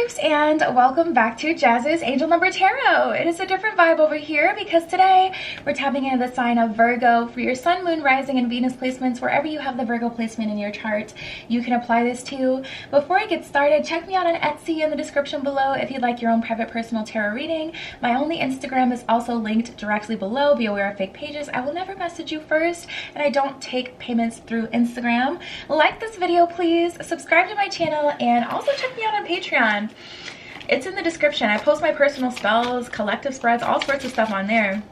peeps, and welcome back to Jazz's Angel Number Tarot. It is a different vibe over here because today we're tapping into the sign of Virgo for your Sun, Moon, Rising, and Venus placements. Wherever you have the Virgo placement in your chart, you can apply this to. Before I get started, check me out on Etsy in the description below if you'd like your own private personal tarot reading. My only Instagram is also linked directly below. Be aware of fake pages. I will never message you first, and I don't take payments through Instagram. Like this video, please. Subscribe to my channel, and also check me out on Patreon. It's in the description. I post my personal spells, collective spreads, all sorts of stuff on there.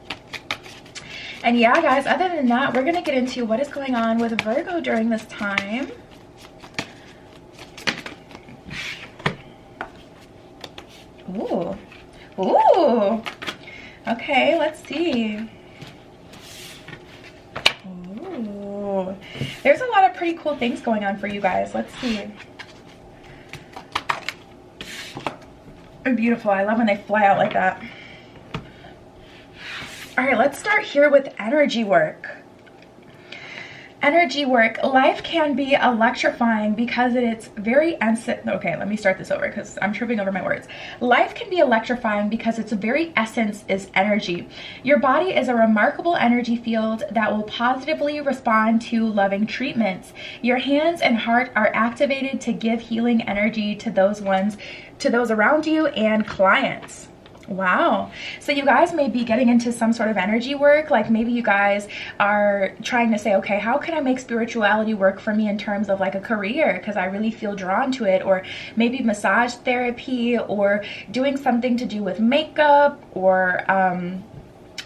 And yeah, guys, other than that, we're gonna get into what is going on with Virgo during this time. Ooh. Ooh. Okay, let's see. Ooh. There's a lot of pretty cool things going on for you guys. Let's see. They're beautiful. I love when they fly out like that. All right, let's start here with energy work. Energy work. Life can be electrifying because it's very okay, let me start this over because I'm tripping over my words. Life can be electrifying because its very essence is energy. Your body is a remarkable energy field that will positively respond to loving treatments. Your hands and heart are activated to give healing energy to those around you and clients. Wow. So you guys may be getting into some sort of energy work. Like maybe you guys are trying to say, okay, how can I make spirituality work for me in terms of like a career? Because I really feel drawn to it. Or maybe massage therapy, or doing something to do with makeup, or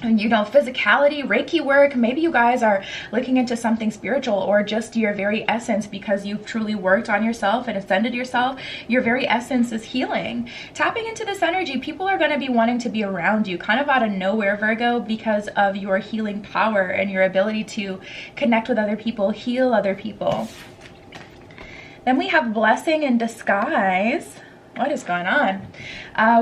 you know, physicality, Reiki work. Maybe you guys are looking into something spiritual, or just your very essence, because you've truly worked on yourself and ascended yourself. Your very essence is healing. Tapping into this energy, people are going to be wanting to be around you kind of out of nowhere, Virgo, because of your healing power and your ability to connect with other people, heal other people. Then we have blessing in disguise. What is going on?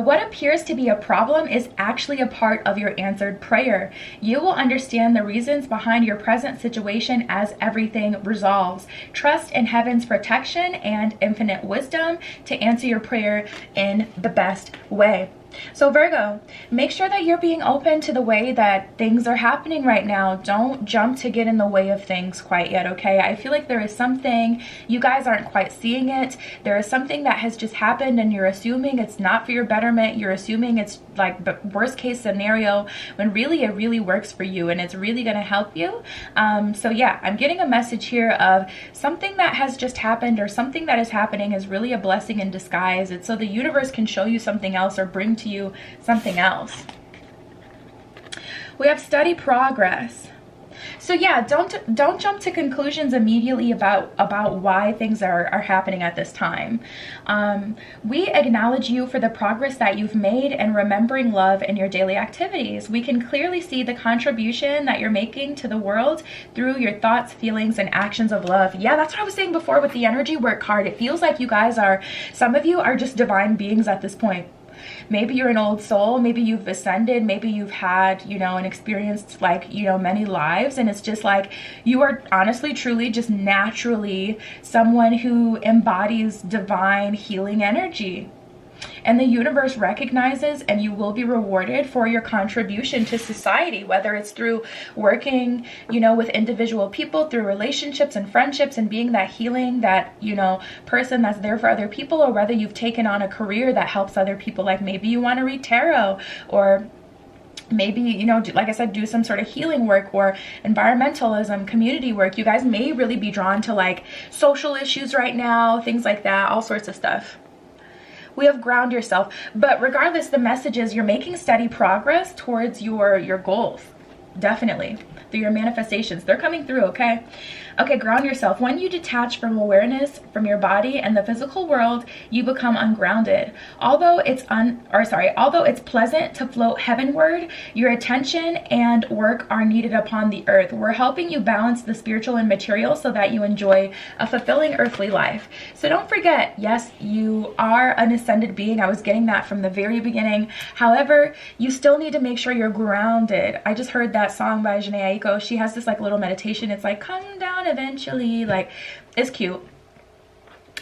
What appears to be a problem is actually a part of your answered prayer. You will understand the reasons behind your present situation as everything resolves. Trust in heaven's protection and infinite wisdom to answer your prayer in the best way. So Virgo, make sure that you're being open to the way that things are happening right now. Don't jump to get in the way of things quite yet, okay? I feel like there is something, you guys aren't quite seeing it. There is something that has just happened and you're assuming it's not for your betterment. You're assuming it's like the worst case scenario, when really it really works for you and it's really going to help you. So yeah, I'm getting a message here of something that has just happened, or something that is happening is really a blessing in disguise. It's so the universe can show you something else or bring to you something else. We have steady progress. So yeah, don't jump to conclusions immediately about why things are happening at this time. We acknowledge you for the progress that you've made and remembering love in your daily activities. We can clearly see the contribution that you're making to the world through your thoughts, feelings, and actions of love. Yeah, that's what I was saying before with the energy work card. It feels like you guys are, some of you are just divine beings at this point. Maybe you're an old soul, maybe you've ascended, maybe you've had, you know, an experience like, you know, many lives, and it's just like you are honestly, truly, just naturally someone who embodies divine healing energy. And the universe recognizes, and you will be rewarded for your contribution to society, whether it's through working, you know, with individual people, through relationships and friendships, and being that healing, that, you know, person that's there for other people, or whether you've taken on a career that helps other people. Like maybe you want to read tarot, or maybe, you know, like I said, do some sort of healing work or environmentalism, community work. You guys may really be drawn to like social issues right now, things like that, all sorts of stuff. We have ground yourself, but regardless, the message is you're making steady progress towards your goals. Definitely. Through your manifestations, they're coming through. Okay, ground yourself. When you detach from awareness from your body and the physical world, you become ungrounded. Although it's pleasant to float heavenward, your attention and work are needed upon the earth. We're helping you balance the spiritual and material so that you enjoy a fulfilling earthly life. So don't forget, yes, you are an ascended being. I was getting that from the very beginning. However, you still need to make sure you're grounded. I just heard that song by Janae Aiko. She has this like little meditation. It's like, come down eventually. Like, it's cute.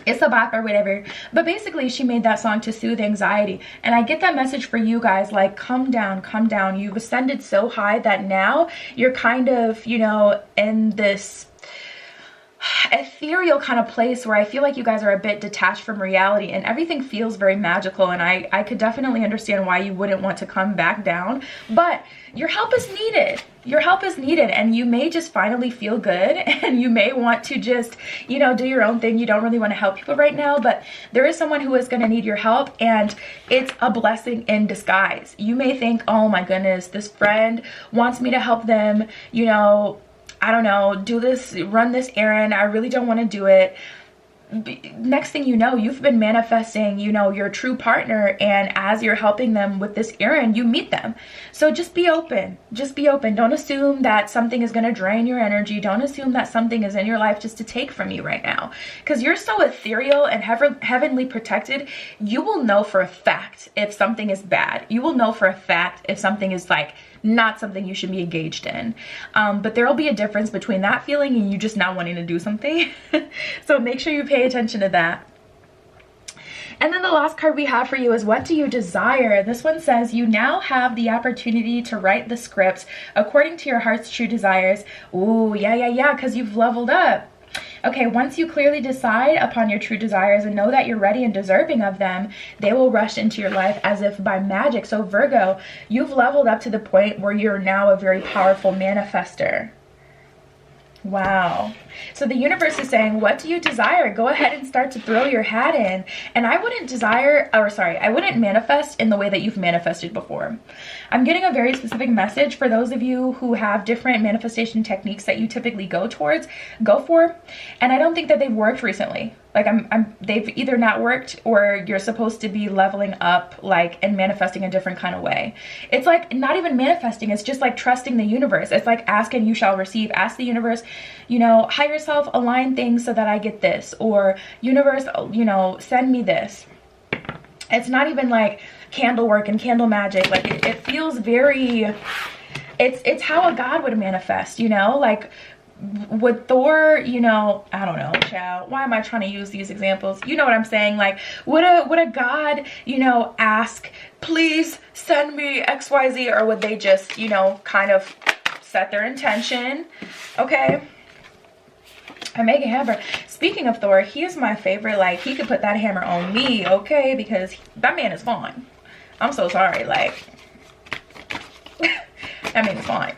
It's a bop or whatever, but basically she made that song to soothe anxiety. And I get that message for you guys, like, come down, come down. You've ascended so high that now you're kind of, you know, in this ethereal kind of place where I feel like you guys are a bit detached from reality, and everything feels very magical. And I could definitely understand why you wouldn't want to come back down, but your help is needed. Your help is needed, and you may just finally feel good, and you may want to just, you know, do your own thing. You don't really want to help people right now, but there is someone who is going to need your help, and it's a blessing in disguise. You may think, oh my goodness, this friend wants me to help them, you know, I don't know, do this, run this errand. I really don't want to do it. Next thing you know, you've been manifesting, you know, your true partner, and as you're helping them with this errand, you meet them. So just be open. Just be open. Don't assume that something is going to drain your energy. Don't assume that something is in your life just to take from you right now, because you're so ethereal and heavenly protected. You will know for a fact if something is bad. You will know for a fact if something is like not something you should be engaged in. But there will be a difference between that feeling and you just not wanting to do something. So make sure you pay attention to that. And then the last card we have for you is, what do you desire? This one says, you now have the opportunity to write the script according to your heart's true desires. Ooh, yeah, because you've leveled up. Okay, once you clearly decide upon your true desires and know that you're ready and deserving of them, they will rush into your life as if by magic. So Virgo, you've leveled up to the point where you're now a very powerful manifester. Wow. So the universe is saying, what do you desire? Go ahead and start to throw your hat in. And I wouldn't I wouldn't manifest in the way that you've manifested before. I'm getting a very specific message for those of you who have different manifestation techniques that you typically go for. And I don't think that they've worked recently. Like they've either not worked, or you're supposed to be leveling up, like, and manifesting a different kind of way. It's like not even manifesting. It's just like trusting the universe. It's like ask and you shall receive. Ask the universe, you know, higher self, align things so that I get this, or universe, you know, send me this. It's not even like candle work and candle magic. Like it feels very, it's how a god would manifest, you know, like would Thor, you know, I don't know, child, why am I trying to use these examples? You know what I'm saying? Like, would a god, you know, ask, please send me XYZ, or would they just, you know, kind of set their intention? Okay. I make a hammer. Speaking of Thor, he is my favorite. Like, he could put that hammer on me, okay? Because that man is fine. I'm so sorry. Like, that man is fine.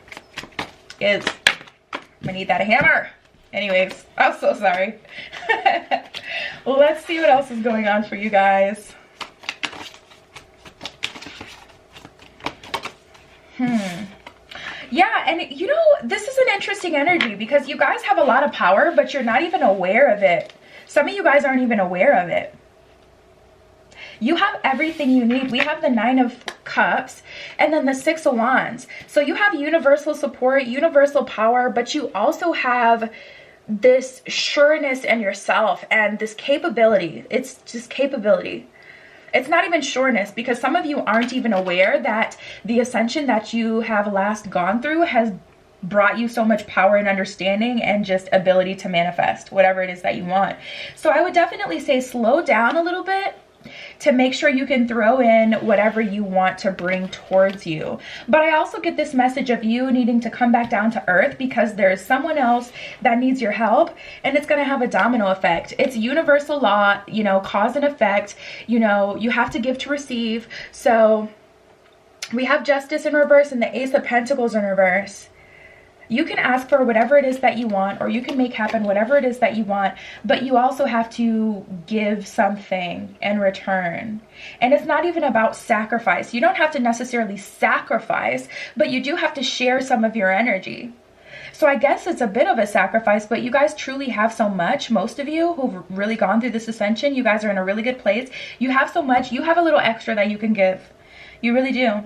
I need that hammer. Anyways, I'm so sorry. Let's see what else is going on for you guys. Yeah, and you know, this is an interesting energy because you guys have a lot of power, but you're not even aware of it. Some of you guys aren't even aware of it. You have everything you need. We have the 9 of Cups and then the 6 of Wands. So you have universal support, universal power, but you also have this sureness in yourself and this capability. It's just capability. It's not even sureness, because some of you aren't even aware that the ascension that you have last gone through has brought you so much power and understanding and just ability to manifest whatever it is that you want. So I would definitely say slow down a little bit to make sure you can throw in whatever you want to bring towards you. But I also get this message of you needing to come back down to earth because there's someone else that needs your help, and it's going to have a domino effect. It's universal law, you know, cause and effect. You know, you have to give to receive. So we have Justice in reverse and the Ace of Pentacles in reverse. You can ask for whatever it is that you want, or you can make happen whatever it is that you want, but you also have to give something in return. And it's not even about sacrifice. You don't have to necessarily sacrifice, but you do have to share some of your energy. So I guess it's a bit of a sacrifice, but you guys truly have so much. Most of you who've really gone through this ascension, you guys are in a really good place. You have so much. You have a little extra that you can give. You really do.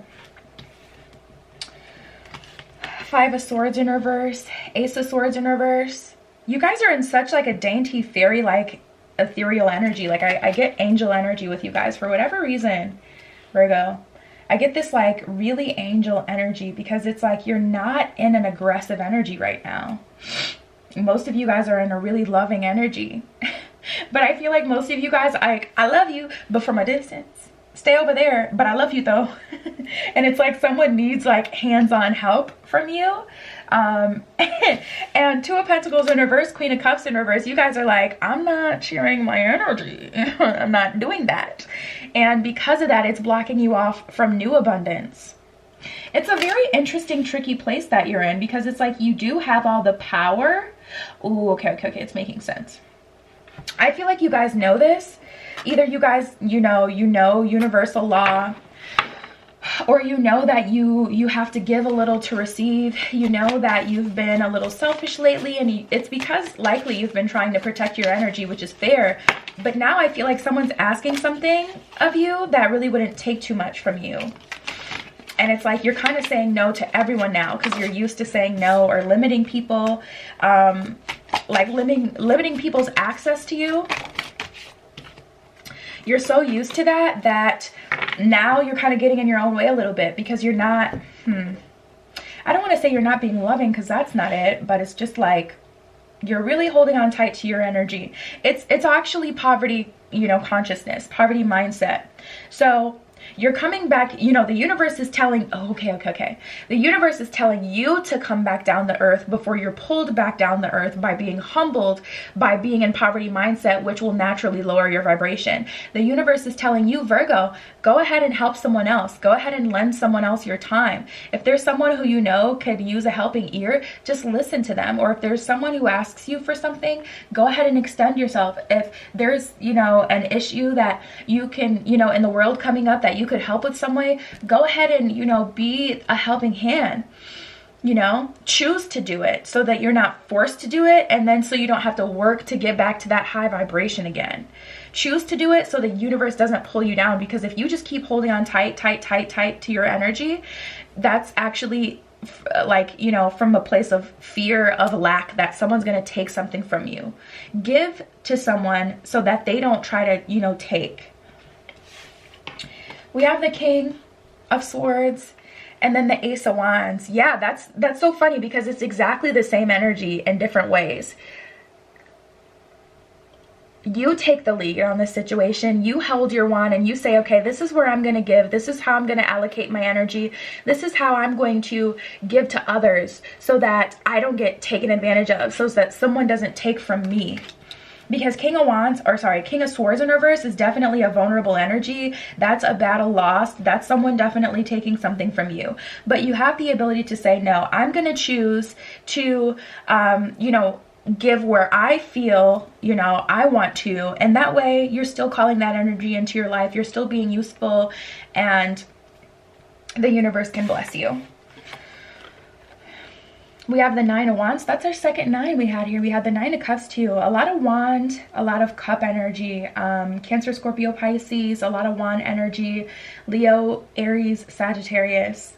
5 of Swords in reverse, Ace of Swords in reverse. You guys are in such like a dainty fairy like ethereal energy. Like I get angel energy with you guys for whatever reason, Virgo. I get this like really angel energy because it's like you're not in an aggressive energy right now. Most of you guys are in a really loving energy. But I feel like most of you guys, I love you, but from a distance. Stay over there, but I love you though. And it's like someone needs like hands-on help from you. And Two of Pentacles in reverse, Queen of Cups in reverse. You guys are like, I'm not sharing my energy. I'm not doing that. And because of that, it's blocking you off from new abundance. It's a very interesting, tricky place that you're in, because it's like you do have all the power. Ooh, okay. It's making sense. I feel like you guys know this. Either you guys, you know universal law, or you know that you have to give a little to receive. You know that you've been a little selfish lately, and it's because likely you've been trying to protect your energy, which is fair. But now I feel like someone's asking something of you that really wouldn't take too much from you. And it's like you're kind of saying no to everyone now, because you're used to saying no or limiting people, like limiting people's access to you. You're so used to that now you're kind of getting in your own way a little bit, because you're not, I don't want to say you're not being loving, because that's not it, but it's just like you're really holding on tight to your energy. It's actually poverty, consciousness, poverty mindset. So you're coming back, the universe is telling, oh, okay. The universe is telling you to come back down to earth before you're pulled back down to earth by being humbled, by being in poverty mindset, which will naturally lower your vibration. The universe is telling you, Virgo, go ahead and help someone else. Go ahead and lend someone else your time. If there's someone who you know could use a helping ear, just listen to them. Or if there's someone who asks you for something, go ahead and extend yourself. If there's, an issue that you can, in the world coming up that you could help with some way, go ahead and be a helping hand. Choose to do it so that you're not forced to do it, and then so you don't have to work to get back to that high vibration again. Choose to do it so the universe doesn't pull you down, because if you just keep holding on tight to your energy, that's actually like, from a place of fear of lack, that someone's going to take something from you. Give to someone so that they don't try to, take. We have the King of Swords and then the Ace of Wands. Yeah, that's so funny, because it's exactly the same energy in different ways. You take the lead on this situation. You hold your wand and you say, okay, this is where I'm going to give. This is how I'm going to allocate my energy. This is how I'm going to give to others so that I don't get taken advantage of, so that someone doesn't take from me. Because King of Swords in reverse is definitely a vulnerable energy. That's a battle lost. That's someone definitely taking something from you. But you have the ability to say, no, I'm going to choose to, give where I feel, I want to. And that way you're still calling that energy into your life. You're still being useful, and the universe can bless you. We have the Nine of Wands. That's our second nine we had here. We had the Nine of Cups too. A lot of wand, a lot of cup energy. Cancer, Scorpio, Pisces, a lot of wand energy. Leo, Aries, Sagittarius.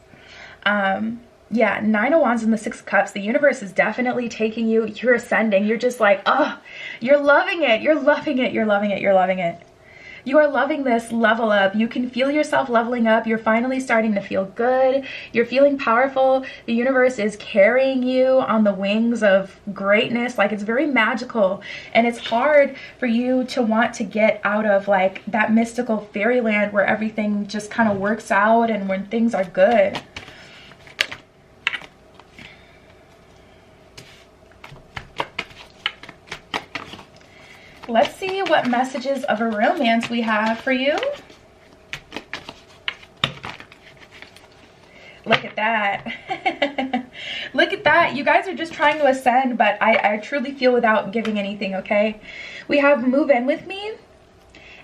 Yeah, Nine of Wands and the Six of Cups. The universe is definitely taking you. You're ascending. You're just like, oh, you're loving it. You're loving it. You're loving it. You're loving it. You are loving this level up. You can feel yourself leveling up. You're finally starting to feel good. You're feeling powerful. The universe is carrying you on the wings of greatness. Like, it's very magical. And it's hard for you to want to get out of like that mystical fairyland where everything just kind of works out and when things are good. Let's see what messages of a romance we have for you. Look at that. Look at that. You guys are just trying to ascend, but I truly feel without giving anything, okay? We have move in with me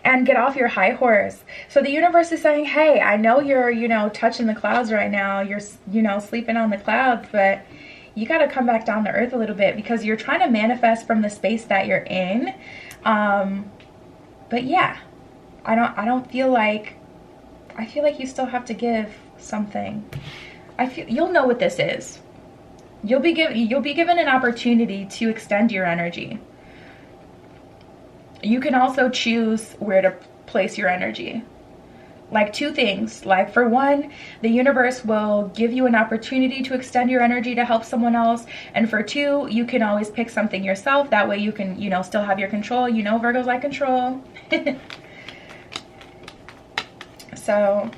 and get off your high horse. So the universe is saying, hey, I know you're, touching the clouds right now. You're, sleeping on the clouds, but you got to come back down to earth a little bit, because you're trying to manifest from the space that you're in. But yeah, I don't feel like, I feel like you still have to give something. You'll know what this is. You'll be given an opportunity to extend your energy. You can also choose where to place your energy. like two things. Like for one, the universe will give you an opportunity to extend your energy to help someone else. And for two, you can always pick something yourself. That way you can, you know, still have your control. You know, Virgos like control. So,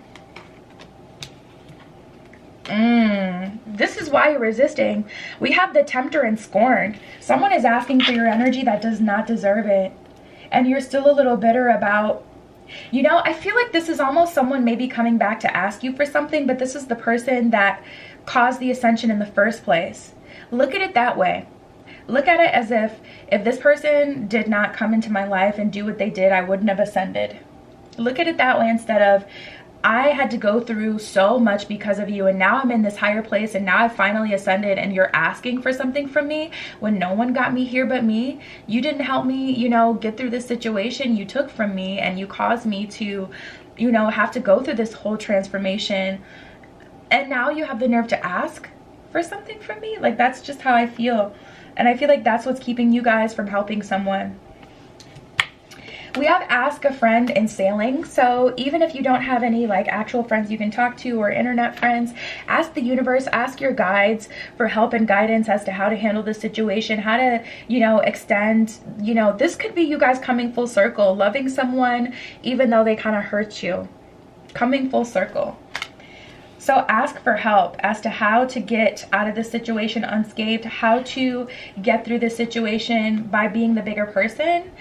this is why you're resisting. We have the tempter and scorned. Someone is asking for your energy that does not deserve it. And you're still a little bitter about, you know, I feel like this is almost someone maybe coming back to ask you for something, but this is the person that caused the ascension in the first place. Look at it that way. Look at it as if this person did not come into my life and do what they did, I wouldn't have ascended. Look at it that way instead of, I had to go through so much because of you, and now I'm in this higher place, and now I finally ascended, and you're asking for something from me when no one got me here but me. You didn't help me, you know, get through this situation. You took from me, and you caused me to, you know, have to go through this whole transformation. And now you have the nerve to ask for something from me. Like, that's just how I feel. And I feel like that's what's keeping you guys from helping someone. We have ask a friend in sailing. So even if you don't have any like actual friends you can talk to or internet friends, ask the universe, ask your guides for help and guidance as to how to handle this situation, how to, you know, extend, you know, this could be you guys coming full circle, loving someone even though they kind of hurt you, coming full circle. So ask for help as to how to get out of this situation unscathed, how to get through this situation by being the bigger person,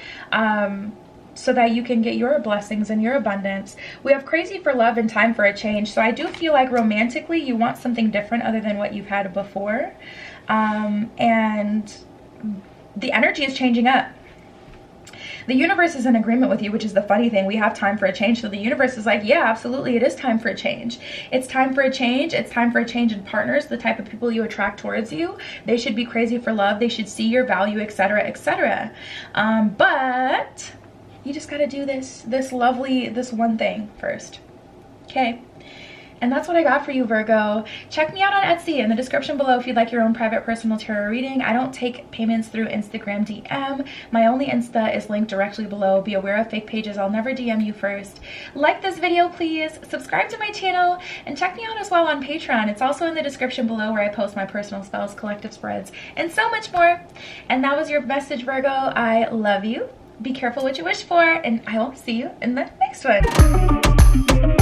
so that you can get your blessings and your abundance. We have crazy for love and time for a change. So I do feel like romantically you want something different other than what you've had before. And the energy is changing up. The universe is in agreement with you, which is the funny thing. We have time for a change. So the universe is like, yeah, absolutely, it is time for a change. It's time for a change. It's time for a change in partners, the type of people you attract towards you. They should be crazy for love. They should see your value, etc., etc. But you just got to do this one thing first. Okay. And that's what I got for you, Virgo. Check me out on Etsy in the description below if you'd like your own private personal tarot reading. I don't take payments through Instagram DM. My only Insta is linked directly below. Be aware of fake pages. I'll never DM you first. Like this video, please. Subscribe to my channel. And check me out as well on Patreon. It's also in the description below where I post my personal spells, collective spreads, and so much more. And that was your message, Virgo. I love you. Be careful what you wish for. And I will see you in the next one.